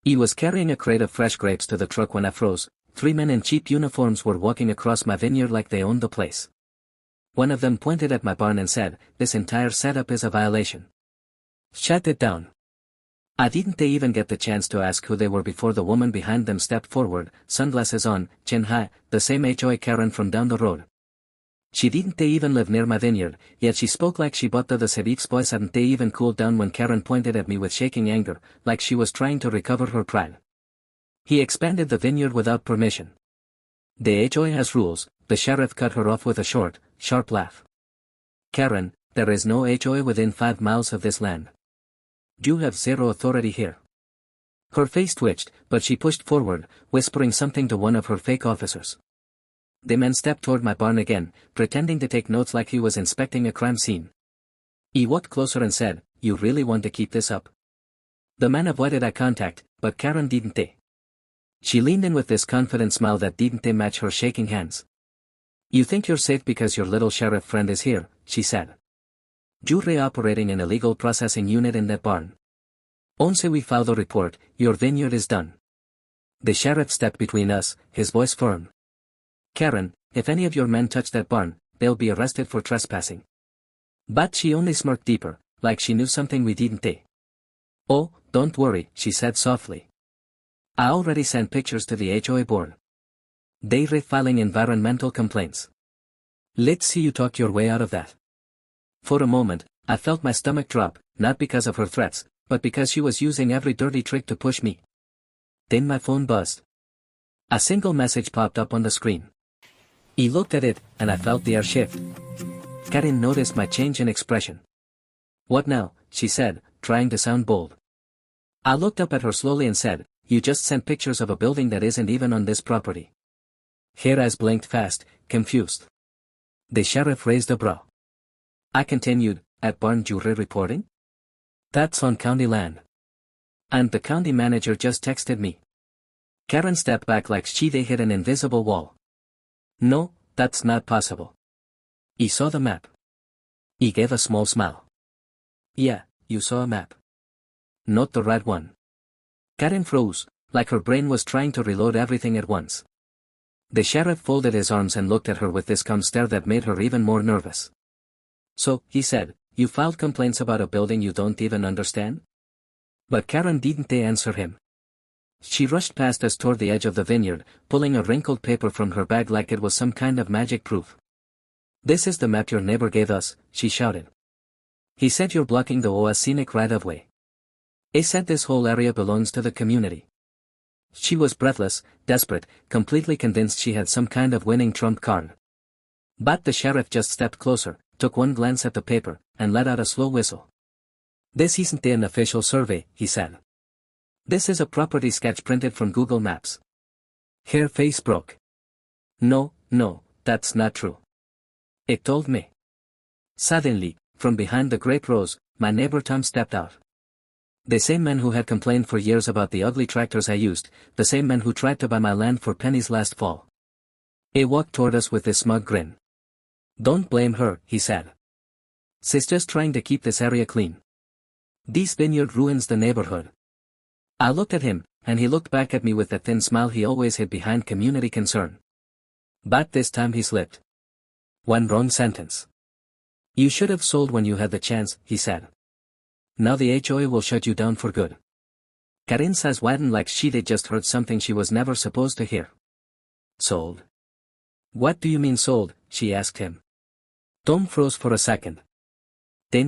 He was carrying a crate of fresh grapes to the truck when I froze. 3 men in cheap uniforms were walking across my vineyard like they owned the place. One of them pointed at my barn and said, "This entire setup is a violation. Shut it down." I didn't even get the chance to ask who they were before the woman behind them stepped forward, sunglasses on, chin high, the same HOA Karen from down the road. She didn't even live near my vineyard, yet she spoke like she bought the sheriff's voice hadn't even cooled down when Karen pointed at me with shaking anger, like she was trying to recover her pride. He expanded the vineyard without permission. The HOA has rules. The sheriff cut her off with a short, sharp laugh. "Karen, there is no HOA within 5 miles of this land. You have zero authority here." Her face twitched, but she pushed forward, whispering something to one of her fake officers. The man stepped toward my barn again, pretending to take notes like he was inspecting a crime scene. He walked closer and said, "You really want to keep this up?" The man avoided eye contact, but Karen didn't. She leaned in with this confident smile that didn't match her shaking hands. "You think you're safe because your little sheriff friend is here," she said. "You're operating an illegal processing unit in that barn. Once we file the report, your vineyard is done." The sheriff stepped between us, his voice firm. "Karen, if any of your men touch that barn, they'll be arrested for trespassing." But she only smirked deeper, like she knew something we didn't. "Oh, don't worry," she said softly. "I already sent pictures to the HOA board. They're filing environmental complaints. Let's see you talk your way out of that." For a moment, I felt my stomach drop, not because of her threats, but because she was using every dirty trick to push me. Then my phone buzzed. A single message popped up on the screen. He looked at it, and I felt the air shift. Karen noticed my change in expression. "What now?" she said, trying to sound bold. I looked up at her slowly and said, "You just sent pictures of a building that isn't even on this property." Her eyes blinked fast, confused. The sheriff raised a brow. I continued, "At barn jury reporting? That's on county land. And the county manager just texted me." Karen stepped back like she'd hit an invisible wall. "No, that's not possible." He saw the map. He gave a small smile. "Yeah, you saw a map. Not the right one." Karen froze, like her brain was trying to reload everything at once. The sheriff folded his arms and looked at her with this calm stare that made her even more nervous. "So," he said, "you filed complaints about a building you don't even understand?" But Karen didn't answer him. She rushed past us toward the edge of the vineyard, pulling a wrinkled paper from her bag like it was some kind of magic proof. "This is the map your neighbor gave us," she shouted. "He said you're blocking the HOA scenic right-of-way. He said this whole area belongs to the community." She was breathless, desperate, completely convinced she had some kind of winning trump card. But the sheriff just stepped closer, took one glance at the paper, and let out a slow whistle. "This isn't an official survey," he said. "This is a property sketch printed from Google Maps." Her face broke. No, that's not true." It told me. Suddenly, from behind the grape rows, my neighbor Tom stepped out. The same man who had complained for years about the ugly tractors I used, the same man who tried to buy my land for pennies last fall. He walked toward us with a smug grin. "Don't blame her," he said. "She's just trying to keep this area clean. This vineyard ruins the neighborhood." I looked at him, and he looked back at me with that thin smile he always hid behind community concern. But this time he slipped. "One wrong sentence. You should have sold when you had the chance," he said. "Now the HOA will shut you down for good." Karen's eyes widened like she'd just heard something she was never supposed to hear. "Sold? What do you mean sold?" she asked him. Tom froze for a second. Then